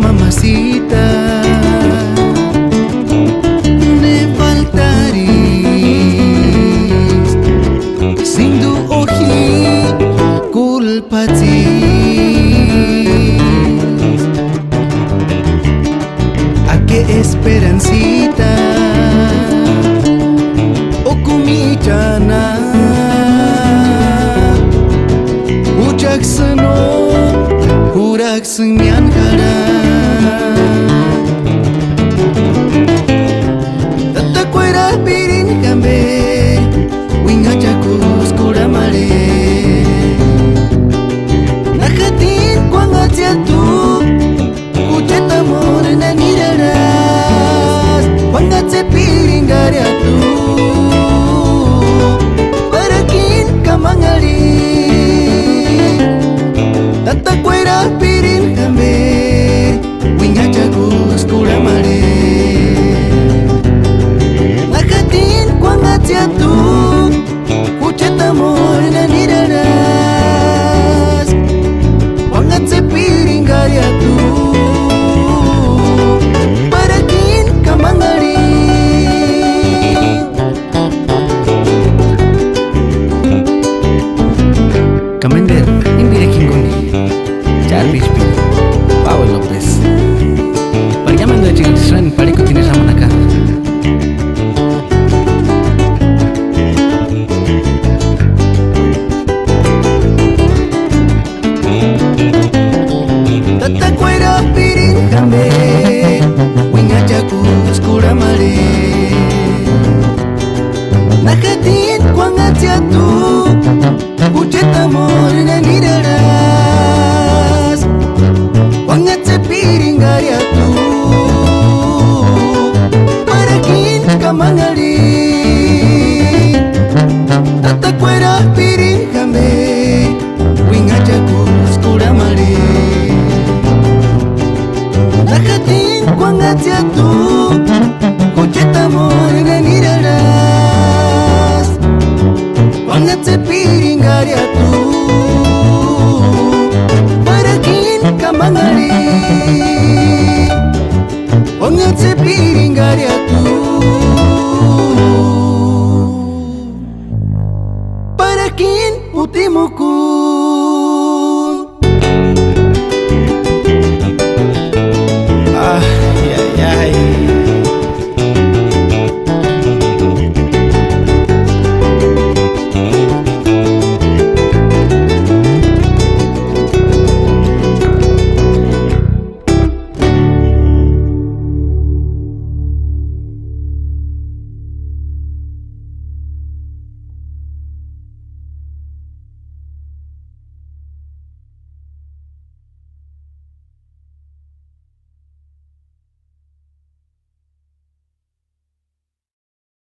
Mamacita, me faltaris sin du ohi culpatis. A que esperancita o kumijana ujak seno hurak senyan kara. Commander, indire kingoni. Jarvis P. Pau Lopez. Perjalanan dari Sren pada kutini sama nak. Tata kuera piring kame, winga jago skura mare. Nakatin kuanga jatu, ujeta amor na niraras. Kuanga te piring gaya tu, para kin kamangali. Tata kuera piring kame, winga jago skura mare. Nakatin kuanga jatu, ujeta amor na niraras. Kuanga te piring gaya tu, para kin kamangali. Kuanga te piring gaya tu, para kin utimuku.